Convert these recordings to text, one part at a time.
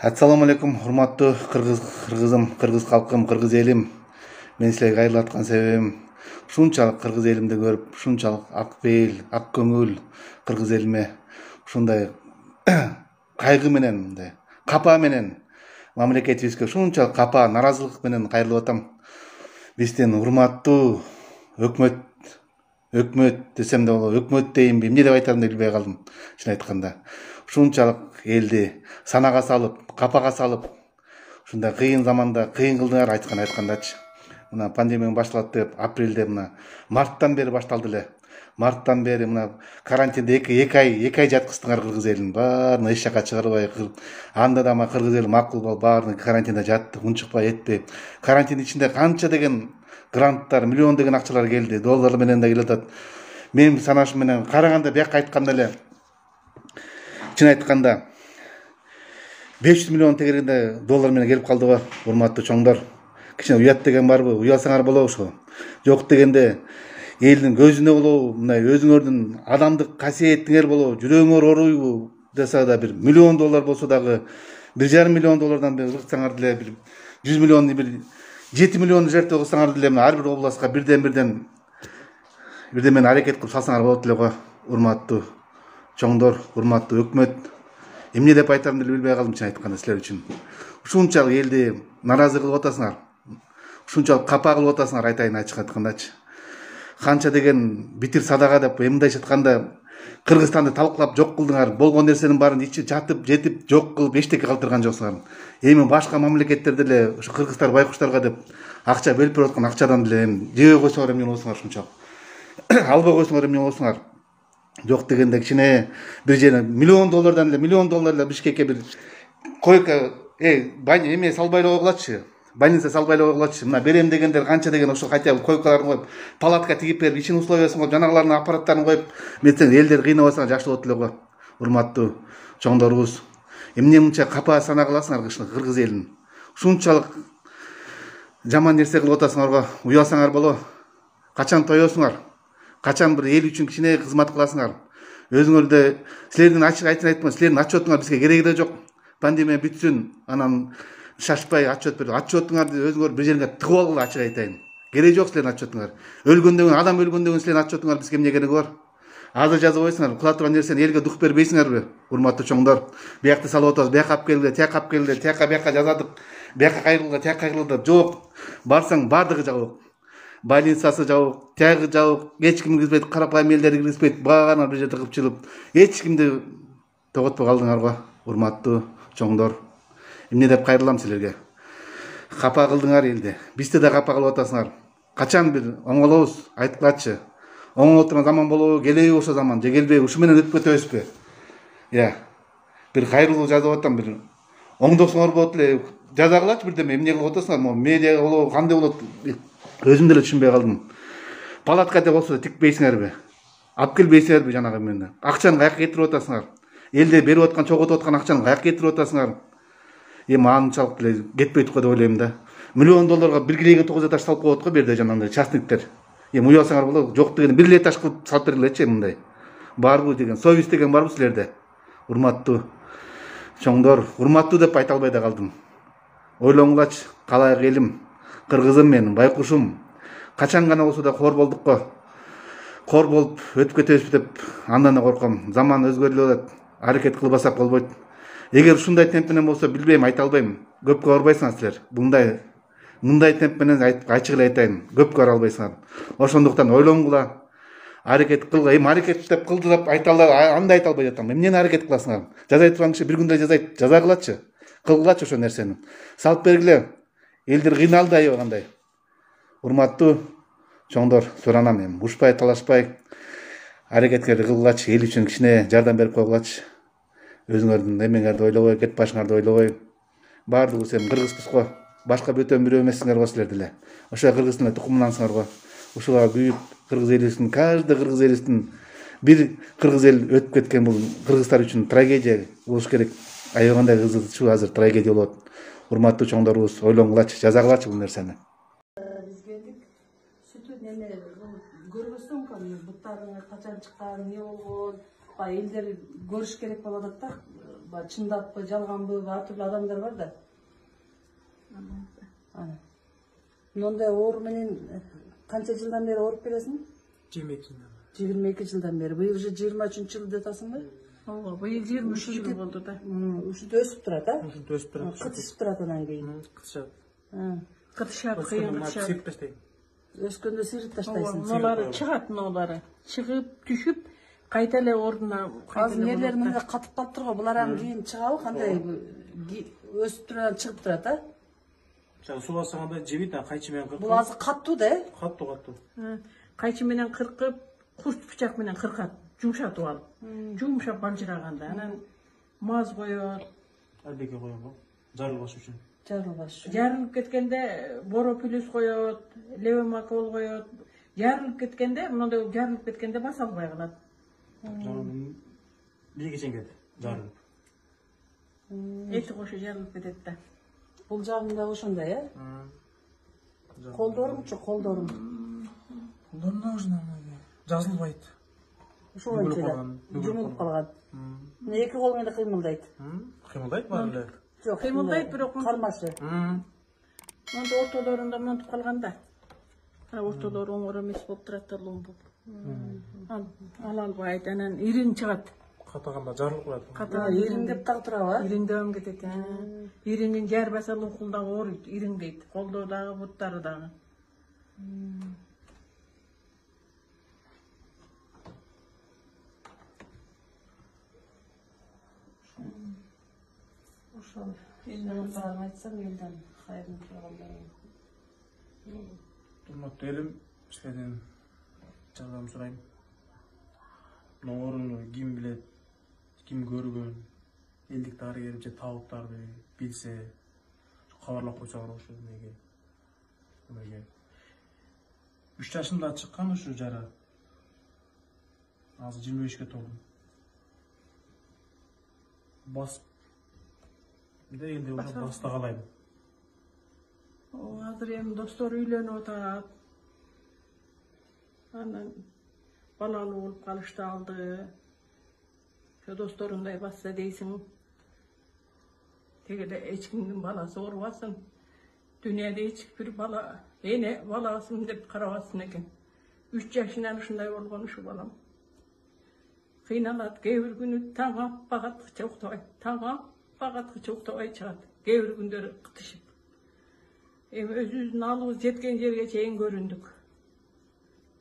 Assalamu алейкум, урматтуу кыргыз калкым, кыргыз элим. Мен силерге кайрылып аткан себебим ушунчалык кыргыз элимди көрүп, ушунчалык ак пейил, ак көңүл кыргыз элиме ушундай кайгы менен, мындай капа менен мамлекетибизге ушунчалык капа, наразылык менен кайрылып атам. Биздин урматтуу өкмөт десем да болот, өкмөт дейинби, эмне деп айтарымды билбей калдым. Чын айтканда, ушунчалык элди санага салып, капага салып, ушундай кыйын заманда кыйын кылдыңар айткандачы. Мына пандемия башталат деп апрелде, мына марттан бери башталды эле. Марттан бери мына карантинде эки ай жаткыздыңар кыргыз элин. Баарын эч жака чыгарбай, анда да кыргыз эл макул болуп баарын карантинде жатты, унчукпай этпей. Карантин ичинде канча деген гранттар, миллион деген акчалар келди, доллар менен да келет. Менин санашым менен караганда, бияка айтканда эле, чын айтканда 500 миллион тегерегинде доллар менен келип калдыбы, урматтуу чоңдор. Кичине уят деген барбы? Уялсаңар болобу ошо. Жок дегенде элдин көзүнө болобу, мына өзүңөрдүн адамдык касиетиңер болобу, жүрөгүңөр ооруйбу десе да, бир миллион доллар болсо дагы, 1,5 миллион доллардан бир ырксаңар деле, бир 100 миллион, бир 7 миллион жертва кылсаңар деле, ар бир областка бирден менен аракет кылып салсаңар болот эле го. Урматтуу чоңдор, урматтуу өкмөт, эмне деп айтарымды билбей калдым, чын айтканда силер үчүн. Ушунчалык элди наразы кылып атасыңар, ушунчалык капа кылып атасыңар, айтайын ачык айткандачы. Канча деген битир садака деп мындайча айтканда Кыргызстанды талкалап жок кылдыңар, болгон нерсенин баарын ичип жатып жетип жок кылып эчтеке калтырган жоксуңар. Эми башка мамлекеттерде эле ушу кыргыздар байкуштарга деп акча бөлүп берип аткан акчадан деле жебей койсоңор эмне болосуңар ушунчалык. Албай койсоңор эмне болосуңар. Жок дегенде кичине бир жерде миллион доллар Бишкекке бир койка эме салбай эле койгулачы. Больница салбай эле койгулачы. Мына берем дегендер канча деген ошо хотя бы койкаларын коюп, палатка тигип берип, ишин условиясын коюп, жанагылардын аппараттарын коюп, метсең элдер кыйнабасаңар жакшы болот эле го. Урматтуу чоңдорубуз, эмне мынча капа сана кыласыңар кыргыз элин? Ушунчалык жаман нерсе кылып атасыңар го. Уялсаңар болобу. Качан тоесуңар? Качан бир эл үчүн кичине кызмат кыласыңар? Өзүңөрдө силердин ачык айтпайм, силердин отчетуңар бизге кереги да жок. Пандемия бүтсүн, анан шашпай отчет берип, отчетуңарды өзүңөр бир жерге тыгып алгыла, ачык айтайын. Кереги жок силердин отчетуңар. Адам өлгөндөн силердин отчетуңар бизге эмне кереги бар? Азыр жазып койсуңар, кыла турган нерсени элге дух бербейсиңерби? Урматтуу чоңдор, биякты салып атабыз, бияка алып келгиле, тияка алып келгиле, тияка бияка жазадык, бияка кайрылгыла, тияка кайрылгыла. Жок. Барсаң бардыгы жабык. Больницасы жабык, тягы жабык, эч ким киргизбейт, карапайым элдерди киргизбейт, баарына бир жерде кыпчылып, эч кимди тоготпой калдыңар го. Урматтуу чоңдор, эмне деп кайрылам силерге? Капа кылдыңар элди. Бизди да капа кылып атасыңар. Качан бир оңолобуз, айткылачы. Оңолуп турган заман болобу, келеби ошо заман, же келбейби? Ушу менен өтүп кетебизби? Бир кайрылуу жазып атам, бир оңдосоңор болот эле. Жазагылачы бирдеме, эмне кылып атасыңар? Медиа болобу, кандай болот? Өзүм деле түшүнбөй калдым. Палатка деп болсо тикпейсиңерби? Алып келбейсиңерби жанагы менен? Акчаны каяка кетирип атасыңар? Элде берип аткан, чогултуп аткан акчаны каяка кетирип атасыңар? Эми анчалык деле кетпейт го деп ойлойм да. миллион долларга бир килеге 9 этаж салып коет го берде жанагындай частниктер. Эми уялсаңар болот, жок дегенде бир этаж кылып салып бергилечи мындай. Барбы деген, совесть деген барбы силерде? Урматтуу чоңдор, урматтуу деп айта албай да калдым. Ойлоңулачы, калайык элим, кыргызым менин, байкушум. Качан гана болсо да кор болдук го. Кор болуп өтүп кетебизби деп андан да корком. Заман өзгөрүлүп атат. Аракет кылбасак болбойт. Эгер ушундай темп менен болсо, билбейм, айта албайм. Көпкө барбайсыңар силер. Мындай темп менен ачык эле айтайын, көпкө бара албайсыңар. Ошондуктан ойлоңгула, аракет кылгыла. Эми аракет деп кылды деп андай айта албай жатам. Эмнени аракет кыласыңар? Жазай турган киши бир күндө жазайт, жазагылачы. Кылгылачы ошо нерсени. Салып бергиле. Элдер кыйналды аябагандай. Урматтуу чоңдор, суранам эми. Ушпай, талашпай, аракеткерди кылгылачы, эл үчүн кичине жардам берип койгулачы. Өзүңөрдүн эмеңерди ойлобой, кет башыңарды ойлобой. Баардыгыбыз эми кыргызбыз го. Башка бөтөн бирөө эмессиңер го силер деле. Ошо кыргыздын тукумунансыңар го. Ушуга күйүп, кыргыз элибиздин, каждый кыргыз элибиздин, бир кыргыз эл өтүп кеткен бул кыргыздар үчүн трагедия болуш керек. Аябагандай кызыгчу азыр трагедия болот. Урматтуу чоңдорубуз, ойлоңгулачы, жазагылачы бул нерсени. Биз келдик. Сүтү неме көрбөстөн буттарың качан чыккан, эмне болгон, элдер көрүш керек болуп атат да. чындаппы, жалганбы, ар түрдүү адамдар бар да. Мындай оору менен канча жылдан бери ооруп келесиң? 22 жылдан. 22 жылдан бери. Быйыл уже 23 жылды атасыңбы? Ооба, быйыл 23 жыл болду да. Ушинтип өсүп турат, а? Ушинтип өсүп турат. Кытышып турат анан кийин. Кытышат. Кытышат, кыйын кытышат. Сыйып таштайм. Өскөндө сыйрып таштайсың. Нолары чыгат, нолары. Чыгып, түшүп, кайта эле ордуна Азыр нелер мындай катып калып турго, булар анан кийин чыгабы, кандай өсүп турат, чыгып турат, а? Жана суу басканда жебейт, кайчы менен кыркып. Бул азыр каттуу да? Каттуу. Кайчы менен кыркып, курч бычак менен кыркат, жумшатып алып. Жумшап балжыраганда анан маз коёт. Албеке коём го. Жарылбаш үчүн. Жарылбаш. Жарылып кеткенде бороплюс коёт, левомакол коёт. Жарылып кеткенде, мындай жарылып кеткенде баса албай калат. Бир кечен кетти, жарылып. Эти кошо жарылып кетет да. Бул жагында ошондой, э? Колдорумчу, колдорум. Колдорум да уже жазылбайт. Ошончо жумулуп калган. Мына эки кол менен кыймылдайт. Кыймылдайт баары эле. Жок, Кыймылдайт, бирок кармашы. Монда ортолорунда монтуп калганда. Ортолору оңор эмес болуп турат да, ломбуп. Алалбайт, анан ирин чыгат. Катаганда жарылып калат. Ириңдеп дагы турабы? Ириңдеп кетет. Ириңин жар баса лукул дагы ооруйт, ириңдейт. Колдо дагы, буттары дагы. Ошол. Мен баарын айтсам, элден хайрын тургандай. Урматтуу элим, сиздерден жардам сурайм. Мына ооруну ким билет, ким көргөн, элдик дарыгер же табыттарды билсе, кабарлап койсоңор ошо эмеге. 3 жашымда чыккан ушу жара. Азыр 25-ке толдум. Дегенде уже баста калайм. Азыр эми достор үйлөнүп атат. Анан балалуу болуп калышты алды. Ошо досторундай басса дейсиң. Тегеле эч кимдин баласы оорубасын. Дүйнөдө эч бир бала, эне баласын деп карабасын экен. 3 жашынан ушундай болгон ушу балам. Кыйналат, кээ бир күнү таң аппагаткыча уктабайт. Таң аппагаткыча уктабай чыгат. Кээ бир күндөрү кытышып. Эми өзүбүздүн алыбыз жеткен жерге чейин көрүндүк.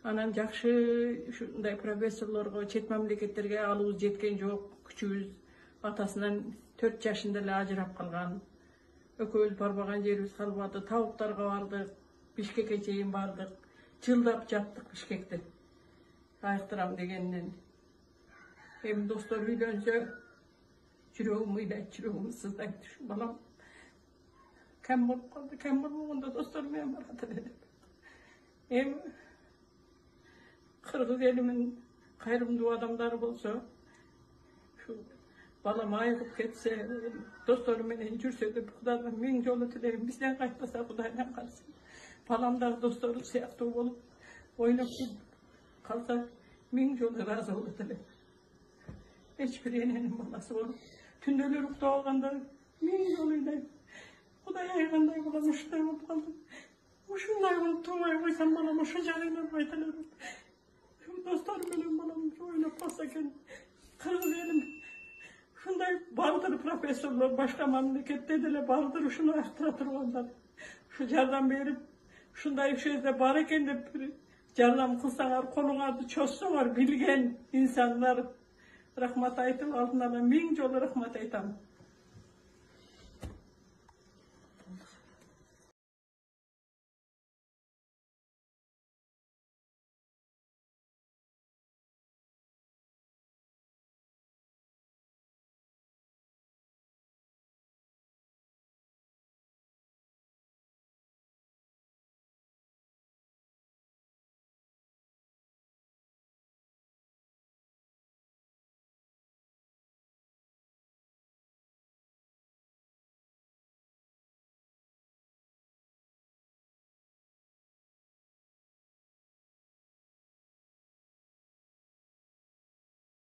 Анан жакшы ушундай профессорлорго, чет мамлекеттерге алыбыз жеткен жок. Күчүбүз атасынан 4 жашында эле ажырап калган. Экөөбүз барбаган жерибиз калбады. Табыптарга бардык, Бишкекке чейин бардык. Жылдап жаттык Бишкекте. Айыктырам дегенден. Эми достор үйлөнсө, жүрөгүм ыйдайт, жүрөгүм сыздайт. Ушу балам кем болуп калды, кем болбогондо достор менен барат эле. Эми кыргыз элимин кайрымдуу адамдары болсо, ушу балам айыгып кетсе, достору менен жүрсө деп Кудайдан 1000 жолу тилейм. Бизден кайтпаса Кудайдан калсын. Балам дагы достору сыяктуу болуп, ойноп калса 1000 жолу ыраазы болот элем. Эч бир эненин баласы болуп, түндөлөр уктап алганда 1000 жолу ыйлайм. Кудай айгандай балам ушундай болуп калды. Ушундай болуп тумай койсом балам ошо жагынан айта элем. Достору менен балам ойноп калса экен. Кыргыз элим ушундай бардыр профессорлор, башка мамлекетте деле бардыр ушуну айыктыра тургандар. Ушу жардам берип, ушундай ушул жерде бар экен деп жардам кылсаңар, колуңарды чоссоңор, билген инсандар. Рахмат айтып, алдын ала 1000 жолу рахмат айтам.